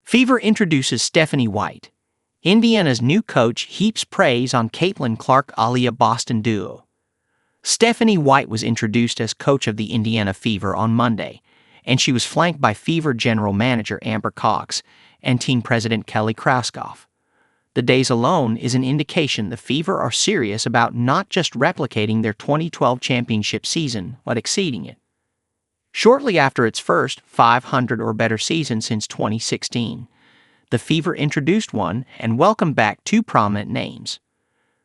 Fever introduces Stephanie White. Indiana's new coach heaps praise on Caitlin Clark-Aliyah Boston duo. Stephanie White was introduced as coach of the Indiana Fever on Monday, and she was flanked by Fever general manager Amber Cox and team president Kelly Krauskopf. The days alone is an indication the Fever are serious about not just replicating their 2012 championship season, but exceeding it. Shortly after its first 500 or better season since 2016, the Fever introduced one and welcomed back two prominent names.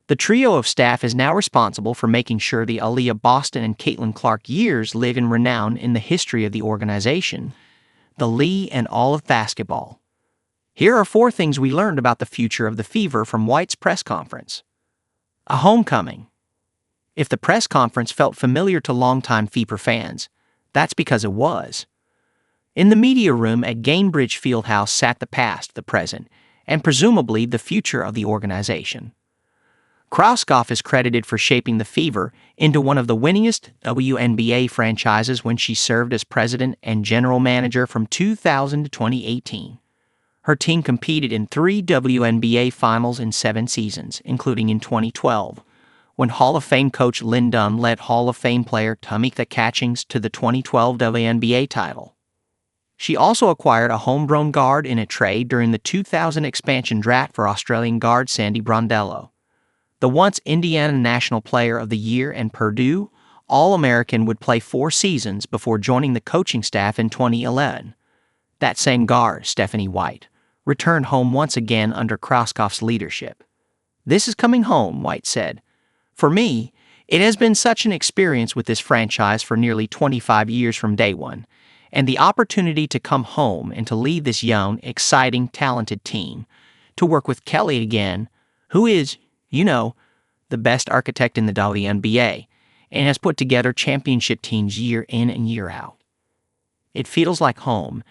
The trio of staff is now responsible for making sure the Aliyah Boston and Caitlin Clark years live in renown in the history of the organization, the Lee and all of basketball. Here are 4 things we learned about the future of the Fever from White's press conference. A homecoming. If the press conference felt familiar to longtime Fever fans, that's because it was. In the media room at Gainbridge Fieldhouse sat the past, the present, and presumably the future of the organization. Krauskopf is credited for shaping the Fever into one of the winningest WNBA franchises when she served as president and general manager from 2000 to 2018. Her team competed in 3 WNBA finals in 7 seasons, including in 2012, when Hall of Fame coach Lynn Dunn led Hall of Fame player Tamika Catchings to the 2012 WNBA title. She also acquired a homegrown guard in a trade during the 2000 expansion draft for Australian guard Sandy Brondello. The once Indiana National Player of the Year and Purdue All-American would play 4 seasons before joining the coaching staff in 2011. That same guard, Stephanie White, returned home once again under Krauskopf's leadership. "This is coming home," White said. "For me, it has been such an experience with this franchise for nearly 25 years from day one, and the opportunity to come home and to lead this young, exciting, talented team, to work with Kelly again, who is, the best architect in the WNBA, and has put together championship teams year in and year out. It feels like home,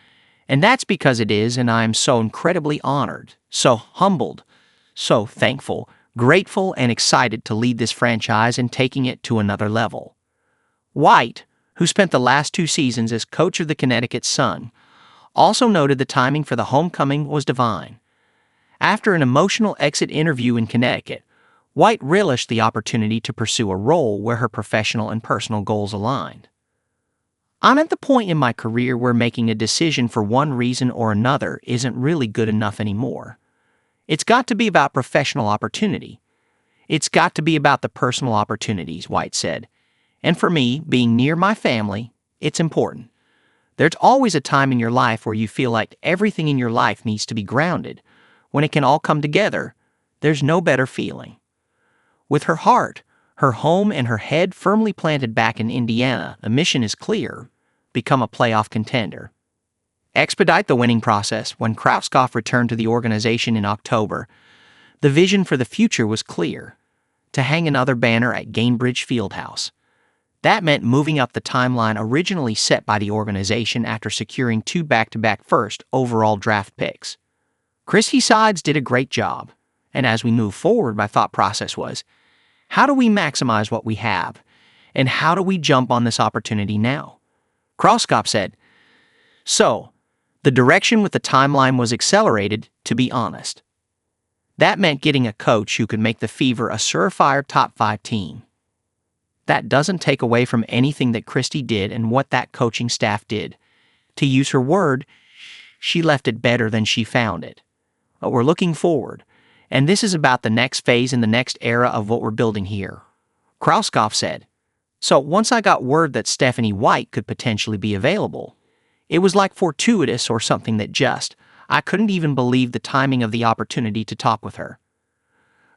and that's because it is, and I am so incredibly honored, so humbled, so thankful, grateful, and excited to lead this franchise and taking it to another level." White, who spent the last 2 seasons as coach of the Connecticut Sun, also noted the timing for the homecoming was divine. After an emotional exit interview in Connecticut, White relished the opportunity to pursue a role where her professional and personal goals aligned. "I'm at the point in my career where making a decision for one reason or another isn't really good enough anymore. It's got to be about professional opportunity. It's got to be about the personal opportunities," White said. "And for me, being near my family, it's important. There's always a time in your life where you feel like everything in your life needs to be grounded. When it can all come together, there's no better feeling." With her heart, her home, and her head firmly planted back in Indiana, the mission is clear: become a playoff contender. Expedite the winning process. When Krauskopf returned to the organization in October, the vision for the future was clear: to hang another banner at Gainbridge Fieldhouse. That meant moving up the timeline originally set by the organization after securing 2 back-to-back first overall draft picks. Christy Sides did a great job, and as we move forward, my thought process was, how do we maximize what we have, and how do we jump on this opportunity now? Krauskopf said, "So, the direction with the timeline was accelerated, to be honest. That meant getting a coach who could make the Fever a surefire top 5 team. That doesn't take away from anything that Christy did and what that coaching staff did. To use her word, she left it better than she found it. But we're looking forward, and this is about the next phase in the next era of what we're building here." Krauskopf said, "So once I got word that Stephanie White could potentially be available, it was like fortuitous or something that I couldn't even believe the timing of the opportunity to talk with her."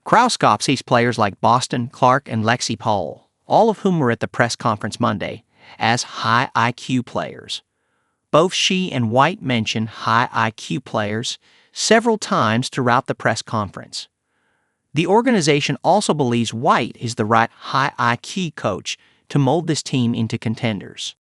Krauskopf sees players like Boston, Clark, and Lexi Powell, all of whom were at the press conference Monday, as high IQ players. Both she and White mentioned high IQ players several times throughout the press conference. The organization also believes White is the right high IQ coach to mold this team into contenders.